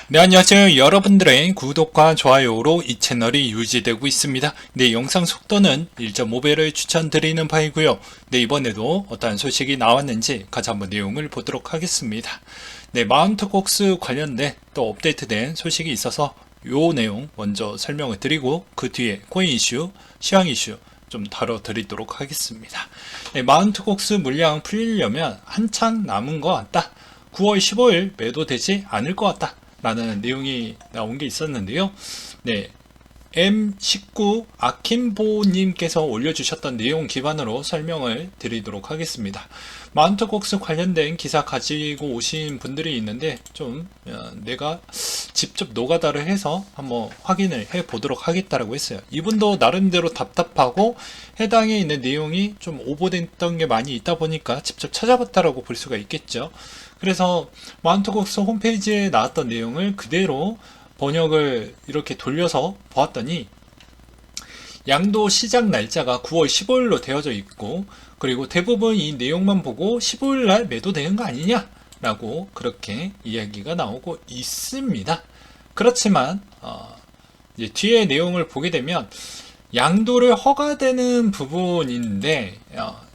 네, 안녕하세요. 여러분들의 구독과 좋아요로 이 채널이 유지되고 있습니다. 네, 영상 속도는 1.5배를 추천드리는 바이고요. 네, 이번에도 어떠한 소식이 나왔는지 같이 한번 내용을 보도록 하겠습니다. 네, 마운트 곡스 관련된 또 업데이트된 소식이 있어서 요 내용 먼저 설명을 드리고 그 뒤에 코인 이슈, 시황 이슈 좀 다뤄드리도록 하겠습니다. 네, 마운트 곡스 물량 풀리려면 한참 남은 것 같다. 9월 15일 매도되지 않을 것 같다. 라는 내용이 나온 게 있었는데요. 네, M19 아킴보님께서 올려주셨던 내용 기반으로 설명을 드리도록 하겠습니다. 마운트곡스 관련된 기사 가지고 오신 분들이 있는데 좀 내가 직접 노가다를 해서 한번 확인을 해 보도록 하겠다라고 했어요. 이분도 나름대로 답답하고 해당에 있는 내용이 좀 오버됐던 게 많이 있다 보니까 직접 찾아봤다라고 볼 수가 있겠죠. 그래서 마운트곡스 홈페이지에 나왔던 내용을 그대로 번역을 이렇게 돌려서 보았더니 양도 시작 날짜가 9월 15일로 되어져 있고, 그리고 대부분 이 내용만 보고 15일 날 매도되는 거 아니냐 라고 그렇게 이야기가 나오고 있습니다. 그렇지만 이제 뒤에 내용을 보게 되면 양도를 허가되는 부분인데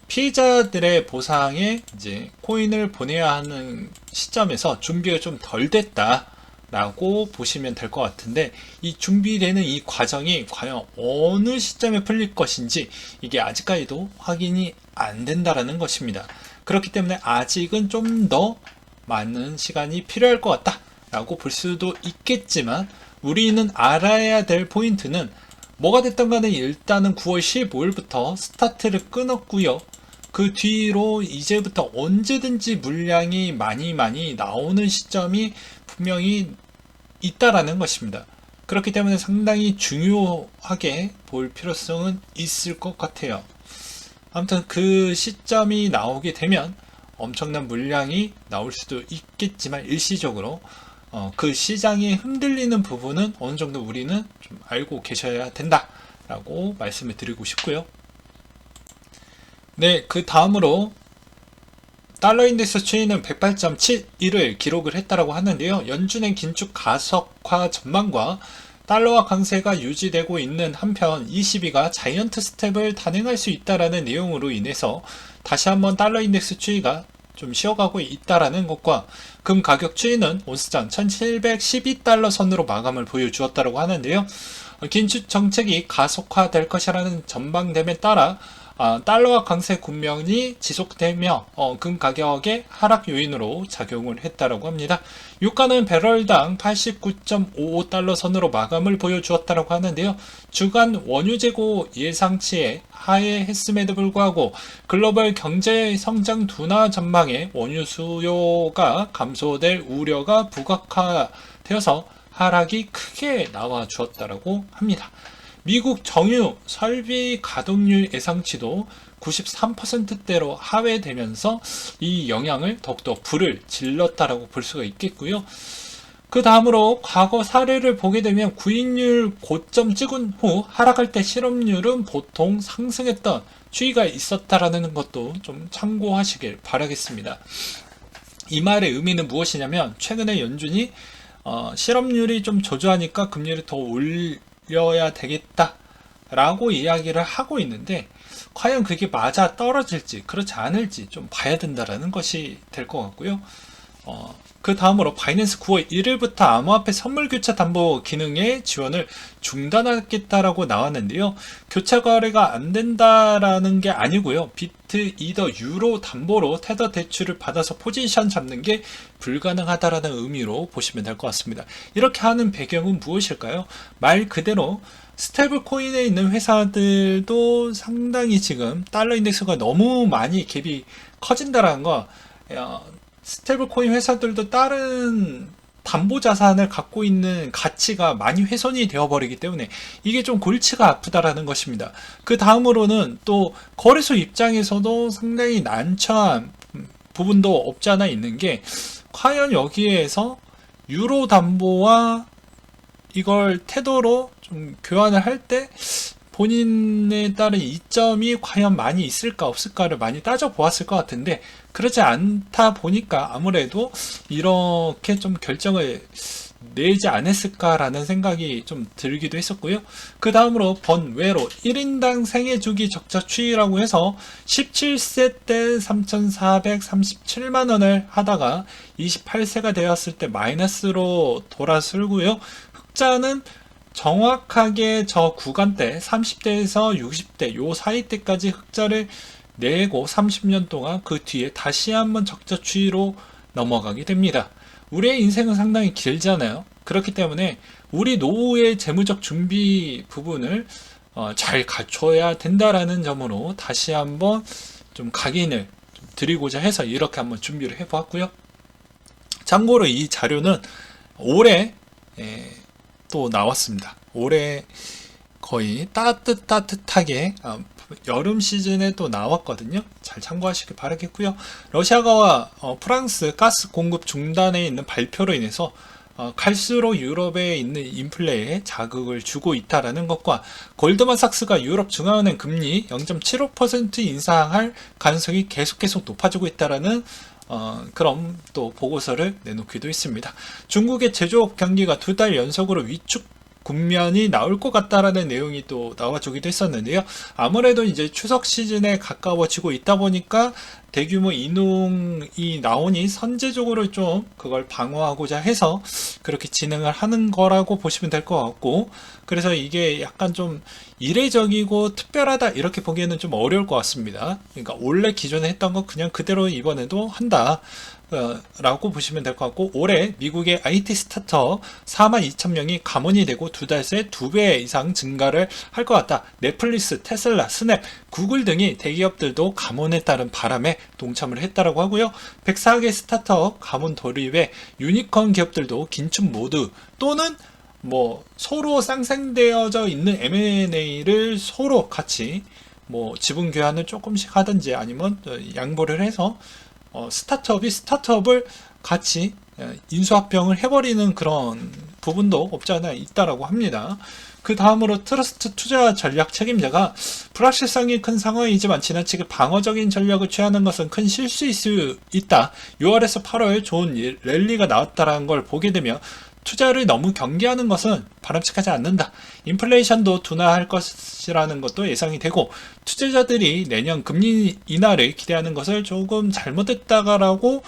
피해자들의 보상에 이제 코인을 보내야 하는 시점에서 준비가 좀 덜 됐다 라고 보시면 될 것 같은데, 이 준비되는 이 과정이 과연 어느 시점에 풀릴 것인지 이게 아직까지도 확인이 안 된다라는 것입니다. 그렇기 때문에 아직은 좀 더 많은 시간이 필요할 것 같다 라고 볼 수도 있겠지만, 우리는 알아야 될 포인트는 뭐가 됐든 간에 일단은 9월 15일부터 스타트를 끊었고요. 그 뒤로 이제부터 언제든지 물량이 많이 나오는 시점이 분명히 있다라는 것입니다. 그렇기 때문에 상당히 중요하게 볼 필요성은 있을 것 같아요. 아무튼 그 시점이 나오게 되면 엄청난 물량이 나올 수도 있겠지만, 일시적으로 그 시장이 흔들리는 부분은 어느 정도 우리는 좀 알고 계셔야 된다라고 말씀을 드리고 싶고요. 네, 그 다음으로 달러 인덱스 추이는 108.71을 기록을 했다라고 하는데요. 연준의 긴축 가속화 전망과 달러화 강세가 유지되고 있는 한편 ECB가 자이언트 스텝을 단행할 수 있다라는 내용으로 인해서 다시 한번 달러 인덱스 추이가 좀 쉬어가고 있다라는 것과, 금 가격 추이는 온스당 1712달러 선으로 마감을 보여주었다라고 하는데요. 긴축 정책이 가속화될 것이라는 전망됨에 따라 달러화 강세 국면이 지속되며 금 가격의 하락 요인으로 작용을 했다라고 합니다. 유가는 배럴당 89.55달러 선으로 마감을 보여주었다라고 하는데요. 주간 원유 재고 예상치에 하회했음에도 불구하고 글로벌 경제 성장 둔화 전망에 원유 수요가 감소될 우려가 부각화되어서 하락이 크게 나와 주었다라고 합니다. 미국 정유 설비 가동률 예상치도 93%대로 하회되면서 이 영향을 더욱더 불을 질렀다라고 볼 수가 있겠고요. 그 다음으로 과거 사례를 보게 되면 구입률 고점 찍은 후 하락할 때 실업률은 보통 상승했던 추이가 있었다라는 것도 좀 참고하시길 바라겠습니다. 이 말의 의미는 무엇이냐면, 최근에 연준이 실업률이 좀 저조하니까 금리를 더 올려야 되겠다 라고 이야기를 하고 있는데, 과연 그게 맞아 떨어질지 그렇지 않을지 좀 봐야 된다라는 것이 될 것 같고요. 그 다음으로 바이낸스 9월 1일부터 암호화폐 선물 교체 담보 기능의 지원을 중단하겠다라고 나왔는데요. 교체 거래가 안 된다라는 게 아니고요. 비트, 이더, 유로 담보로 테더 대출을 받아서 포지션 잡는 게 불가능하다라는 의미로 보시면 될 것 같습니다. 이렇게 하는 배경은 무엇일까요? 말 그대로 스테이블 코인에 있는 회사들도 상당히 지금 달러 인덱스가 너무 많이 갭이 커진다라는 거, 스테이블 코인 회사들도 다른 담보 자산을 갖고 있는 가치가 많이 훼손이 되어버리기 때문에 이게 좀 골치가 아프다라는 것입니다. 그 다음으로는 또 거래소 입장에서도 상당히 난처한 부분도 없지 않아 있는 게, 과연 여기에서 유로 담보와 이걸 태도로 좀 교환을 할 때 본인에 따른 이점이 과연 많이 있을까 없을까를 많이 따져보았을 것 같은데, 그러지 않다 보니까 아무래도 이렇게 좀 결정을 내지 않았을까라는 생각이 좀 들기도 했었고요. 그 다음으로 번외로 1인당 생애주기 적자 추이라고 해서 17세 때 3,437만원을 하다가 28세가 되었을 때 마이너스로 돌아설고요. 흑자는 정확하게 저 구간대 30대에서 60대 요 사이 때까지 흑자를 내고 30년 동안 그 뒤에 다시 한번 적자 추이로 넘어가게 됩니다. 우리의 인생은 상당히 길잖아요. 그렇기 때문에 우리 노후의 재무적 준비 부분을 잘 갖춰야 된다라는 점으로 다시 한번 좀 각인을 좀 드리고자 해서 이렇게 한번 준비를 해보았고요. 참고로 이 자료는 올해 또 나왔습니다. 올해 거의 따뜻하게 여름 시즌에 또 나왔거든요. 잘 참고하시길 바라겠고요. 러시아가 프랑스 가스 공급 중단에 있는 발표로 인해서 갈수록 유럽에 있는 인플레에 자극을 주고 있다라는 것과 골드만삭스가 유럽 중앙은행 금리 0.75% 인상할 가능성이 계속 높아지고 있다라는 그런 또 보고서를 내놓기도 했습니다. 중국의 제조업 경기가 2달 연속으로 위축 국면이 나올 것 같다라는 내용이 또 나와주기도 했었는데요. 아무래도 이제 추석 시즌에 가까워지고 있다 보니까 대규모 인웅이 나오니 선제적으로 좀 그걸 방어하고자 해서 그렇게 진행을 하는 거라고 보시면 될 것 같고, 그래서 이게 약간 좀 이례적이고 특별하다 이렇게 보기에는 좀 어려울 것 같습니다. 그러니까 원래 기존에 했던 거 그냥 그대로 이번에도 한다 라고 보시면 될 것 같고, 올해 미국의 IT 스타트업 42,000명이 감원이 되고 2달 새 2배 이상 증가를 할 것 같다. 넷플릭스, 테슬라, 스냅, 구글 등이 대기업들도 감원에 따른 바람에 동참을 했다라고 하고요. 104개 스타트업 감원 돌입에 유니콘 기업들도 긴축 모드 또는 뭐 서로 쌍생되어져 있는 M&A를 서로 같이 뭐 지분 교환을 조금씩 하든지 아니면 양보를 해서 스타트업이 스타트업을 같이 인수합병을 해버리는 그런 부분도 없지 않아 있다라고 합니다. 그 다음으로 트러스트 투자 전략 책임자가 불확실성이 큰 상황이지만 지나치게 방어적인 전략을 취하는 것은 큰 실수일 수 있다. 6월에서 8월 좋은 랠리가 나왔다는 걸 보게 되면 투자를 너무 경계하는 것은 바람직하지 않는다. 인플레이션도 둔화할 것이라는 것도 예상이 되고 투자자들이 내년 금리 인하를 기대하는 것을 조금 잘못했다라고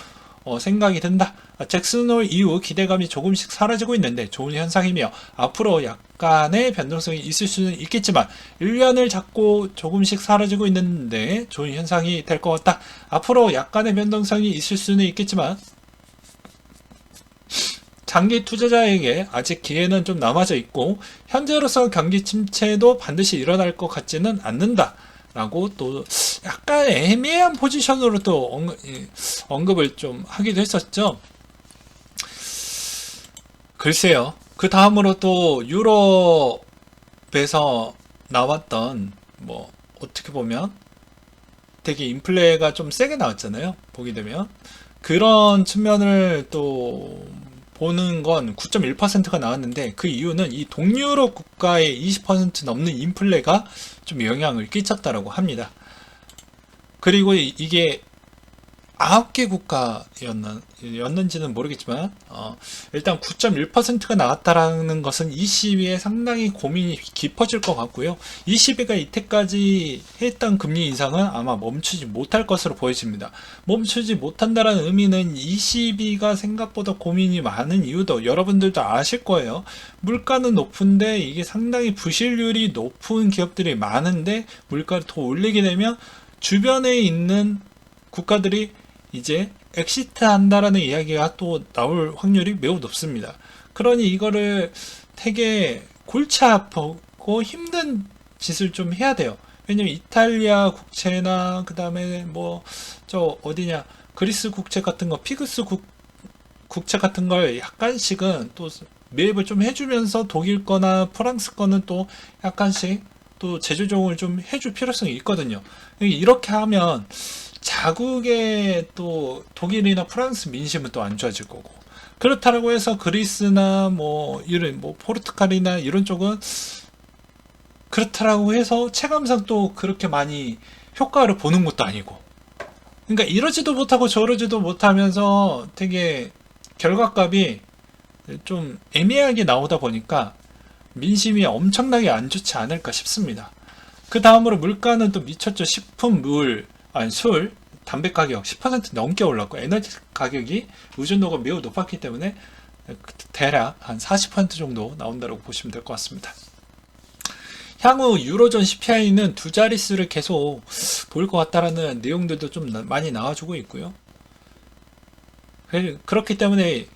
생각이 든다. 잭슨홀 이후 기대감이 조금씩 사라지고 있는데 좋은 현상이며 앞으로 약간의 변동성이 있을 수는 있겠지만 1년을 잡고 조금씩 사라지고 있는데 좋은 현상이 될 것 같다. 앞으로 약간의 변동성이 있을 수는 있겠지만 장기 투자자에게 아직 기회는 좀 남아져 있고 현재로서 경기 침체도 반드시 일어날 것 같지는 않는다 라고 또 약간 애매한 포지션으로 또 언급을 좀 하기도 했었죠. 글쎄요. 그 다음으로 또 유럽에서 나왔던 뭐 어떻게 보면 되게 인플레가 좀 세게 나왔잖아요. 보게 되면 그런 측면을 또 보는 건 9.1%가 나왔는데 그 이유는 이 동유럽 국가의 20% 넘는 인플레가 좀 영향을 끼쳤다라고 합니다. 그리고 이게 9개 국가였는지는 모르겠지만 일단 9.1%가 나왔다라는 것은 이 시비에 상당히 고민이 깊어질 것 같고요. 이 시비가 이때까지 했던 금리 인상은 아마 멈추지 못할 것으로 보여집니다. 멈추지 못한다라는 의미는 이 시비가 생각보다 고민이 많은 이유도 여러분들도 아실 거예요. 물가는 높은데 이게 상당히 부실률이 높은 기업들이 많은데 물가를 더 올리게 되면 주변에 있는 국가들이 이제 엑시트 한다라는 이야기가 또 나올 확률이 매우 높습니다. 그러니 이거를 되게 골치 아프고 힘든 짓을 좀 해야 돼요. 왜냐면 이탈리아 국채나 그 다음에 뭐 저 어디냐 그리스 국채 같은 거 피그스 국채 같은 걸 약간씩은 또 매입을 좀 해주면서 독일 거나 프랑스 거는 또 약간씩 또 재조정을 좀 해줄 필요성이 있거든요. 이렇게 하면 자국의 또 독일이나 프랑스 민심은 또 안 좋아질 거고, 그렇다고 해서 그리스나 뭐 이런 뭐 포르투갈이나 이런 쪽은 그렇다라고 해서 체감상 또 그렇게 많이 효과를 보는 것도 아니고, 그러니까 이러지도 못하고 저러지도 못하면서 되게 결과값이 좀 애매하게 나오다 보니까 민심이 엄청나게 안 좋지 않을까 싶습니다. 그 다음으로 물가는 또 미쳤죠. 식품, 술, 담배 가격 10% 넘게 올랐고 에너지 가격이 의존도가 매우 높았기 때문에 대략 한 40% 정도 나온다고 보시면 될 것 같습니다. 향후 유로존 CPI는 두 자릿수를 계속 보일 것 같다라는 내용들도 좀 많이 나와주고 있고요. 그렇기 때문에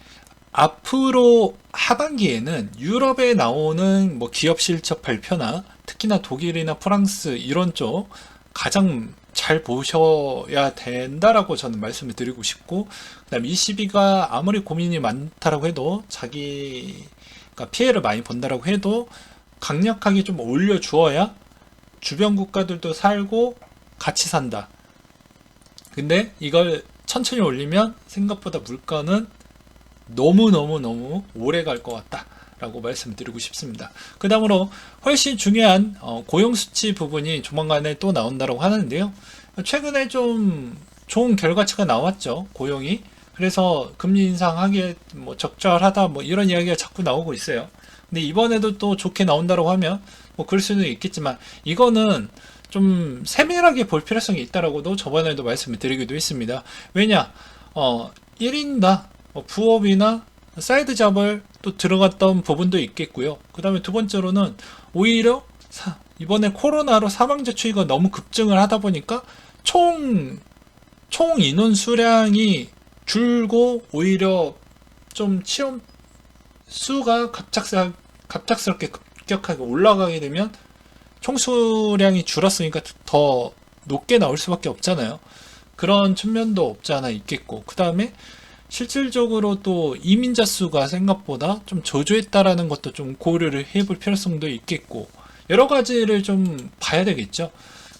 앞으로 하반기에는 유럽에 나오는 뭐 기업 실적 발표나 특히나 독일이나 프랑스 이런 쪽 가장 잘 보셔야 된다라고 저는 말씀을 드리고 싶고, 그다음 ECB가 아무리 고민이 많다라고 해도 자기가 피해를 많이 본다라고 해도 강력하게 좀 올려주어야 주변 국가들도 살고 같이 산다. 근데 이걸 천천히 올리면 생각보다 물가는 너무 오래 갈 것 같다 라고 말씀드리고 싶습니다. 그 다음으로 훨씬 중요한 고용수치 부분이 조만간에 또 나온다고 하는데요. 최근에 좀 좋은 결과치가 나왔죠. 고용이. 그래서 금리 인상하기에 뭐 적절하다 뭐 이런 이야기가 자꾸 나오고 있어요. 근데 이번에도 또 좋게 나온다고 하면 뭐 그럴 수는 있겠지만 이거는 좀 세밀하게 볼 필요성이 있다라고도 저번에도 말씀을 드리기도 했습니다. 왜냐 1인당 부업이나 사이드 잡을 또 들어갔던 부분도 있겠고요. 그 다음에 두 번째로는 오히려 이번에 코로나로 사망자 추이가 너무 급증을 하다 보니까 총 인원 수량이 줄고 오히려 좀 취업 수가 갑작스럽게 급격하게 올라가게 되면 총수량이 줄었으니까 더 높게 나올 수밖에 없잖아요. 그런 측면도 없지 않아 있겠고, 그 다음에 실질적으로 또 이민자 수가 생각보다 좀 저조했다라는 것도 좀 고려를 해볼 필요성도 있겠고, 여러 가지를 좀 봐야 되겠죠.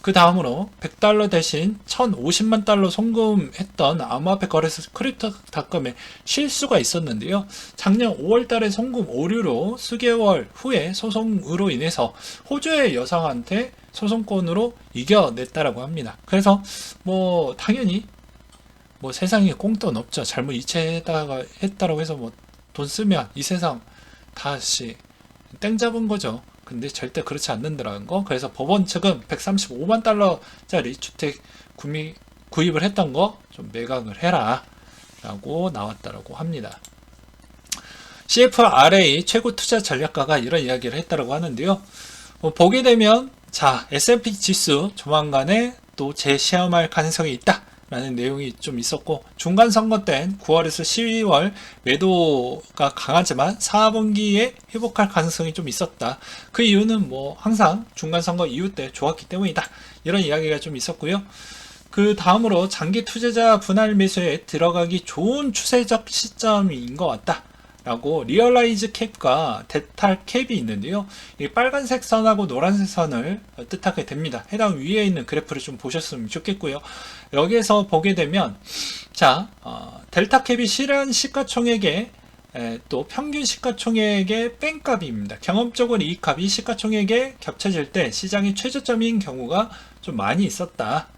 그 다음으로 100달러 대신 1050만 달러 송금했던 암호화폐 거래소 크립토닷컴에 실수가 있었는데요. 작년 5월 달에 송금 오류로 수개월 후에 소송으로 인해서 호주의 여성한테 소송권으로 이겨냈다라고 합니다. 그래서 뭐 당연히 뭐 세상에 꽁돈 없죠. 잘못 이체했다라고 해서 뭐 돈 쓰면 이 세상 다시 땡 잡은 거죠. 근데 절대 그렇지 않는다는 거. 그래서 법원 측은 135만 달러짜리 주택 구입을 했던 거 좀 매각을 해라 라고 나왔다라고 합니다. CFRA 최고 투자 전략가가 이런 이야기를 했다라고 하는데요. 보게 되면 자 S&P 지수 조만간에 또 재시험할 가능성이 있다 라는 내용이 좀 있었고, 중간 선거 땐 9월에서 12월 매도가 강하지만 4분기에 회복할 가능성이 좀 있었다. 그 이유는 뭐 항상 중간 선거 이후 때 좋았기 때문이다. 이런 이야기가 좀 있었고요. 그 다음으로 장기 투자자 분할 매수에 들어가기 좋은 추세적 시점인 것 같다 라고 리얼라이즈 캡과 데탈 캡이 있는데요. 이 빨간색 선하고 노란색 선을 뜻하게 됩니다. 해당 위에 있는 그래프를 좀 보셨으면 좋겠고요. 여기에서 보게 되면 자 델타 캡이 실현 시가총액의 또 평균 시가총액의 뺀값입니다. 경험적으로 이 값이 시가총액에 겹쳐질 때 시장의 최저점인 경우가 좀 많이 있었다.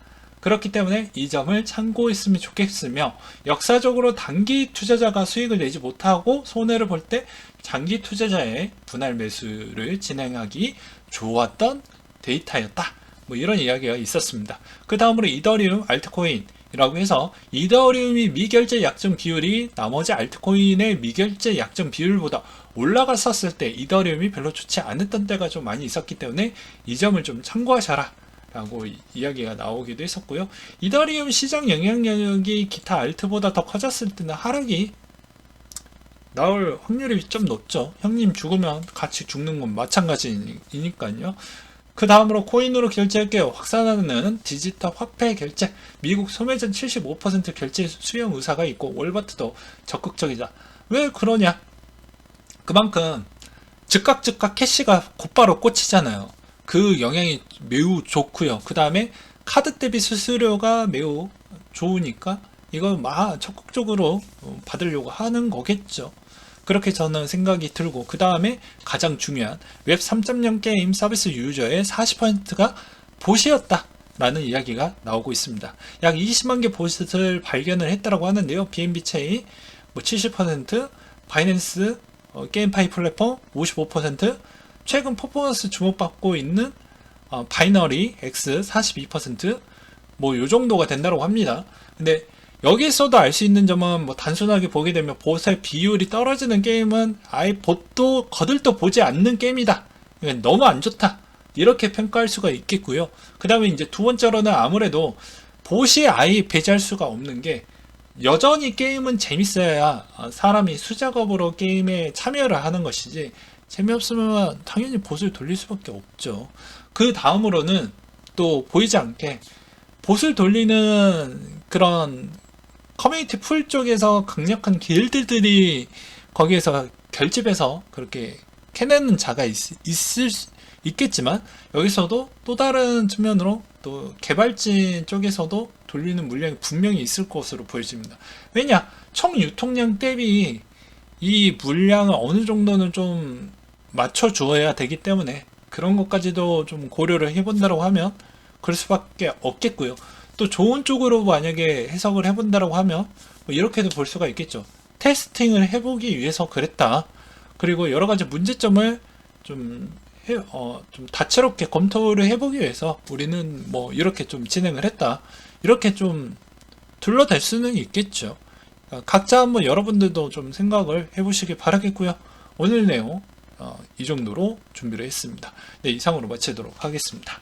그렇기 때문에 이 점을 참고했으면 좋겠으며, 역사적으로 단기 투자자가 수익을 내지 못하고 손해를 볼 때 장기 투자자의 분할 매수를 진행하기 좋았던 데이터였다. 뭐 이런 이야기가 있었습니다. 그 다음으로 이더리움 알트코인이라고 해서 이더리움이 미결제 약정 비율이 나머지 알트코인의 미결제 약정 비율보다 올라갔었을 때 이더리움이 별로 좋지 않았던 때가 좀 많이 있었기 때문에 이 점을 좀 참고하셔라 라고 이야기가 나오기도 했었고요. 이더리움 시장 영향력이 기타 알트보다 더 커졌을 때는 하락이 나올 확률이 좀 높죠. 형님 죽으면 같이 죽는 건 마찬가지니까요. 그 다음으로 코인으로 결제할게요. 확산하는 디지털 화폐 결제. 미국 소매전 75% 결제 수용 의사가 있고 월바트도 적극적이다. 왜 그러냐? 그만큼 즉각 캐시가 곧바로 꽂히잖아요. 그 영향이 매우 좋고요. 그 다음에 카드 대비 수수료가 매우 좋으니까 이걸 적극적으로 받으려고 하는 거겠죠. 그렇게 저는 생각이 들고, 그 다음에 가장 중요한 웹 3.0 게임 서비스 유저의 40%가 봇이었다 라는 이야기가 나오고 있습니다. 약 20만 개 봇을 발견을 했다고 하는데요. BNB 체인 70%, 바이낸스 게임파이 플랫폼 55%, 최근 퍼포먼스 주목받고 있는 바이너리 X 42%, 뭐 요 정도가 된다고 합니다. 근데 여기서도 알 수 있는 점은 뭐 단순하게 보게 되면 보스의 비율이 떨어지는 게임은 아예 봇도 거들떠 보지 않는 게임이다. 너무 안 좋다. 이렇게 평가할 수가 있겠고요. 그 다음에 이제 두 번째로는 아무래도 봇이 아예 배제할 수가 없는 게 여전히 게임은 재밌어야 사람이 수작업으로 게임에 참여를 하는 것이지 재미없으면 당연히 봇을 돌릴 수밖에 없죠. 그 다음으로는 또 보이지 않게 봇을 돌리는 그런 커뮤니티 풀 쪽에서 강력한 길드들이 거기에서 결집해서 그렇게 캐내는 자가 있겠지만 여기서도 또 다른 측면으로 또 개발진 쪽에서도 돌리는 물량이 분명히 있을 것으로 보여집니다. 왜냐? 총 유통량 대비 이 물량을 어느 정도는 좀 맞춰주어야 되기 때문에 그런 것까지도 좀 고려를 해본다고 하면 그럴 수밖에 없겠고요. 또 좋은 쪽으로 만약에 해석을 해본다고 하면 뭐 이렇게도 볼 수가 있겠죠. 테스팅을 해보기 위해서 그랬다. 그리고 여러 가지 문제점을 좀 다채롭게 검토를 해보기 위해서 우리는 뭐 이렇게 좀 진행을 했다. 이렇게 좀 둘러댈 수는 있겠죠. 각자 한번 여러분들도 좀 생각을 해보시길 바라겠고요. 오늘 내용 이 정도로 준비를 했습니다. 네, 이상으로 마치도록 하겠습니다.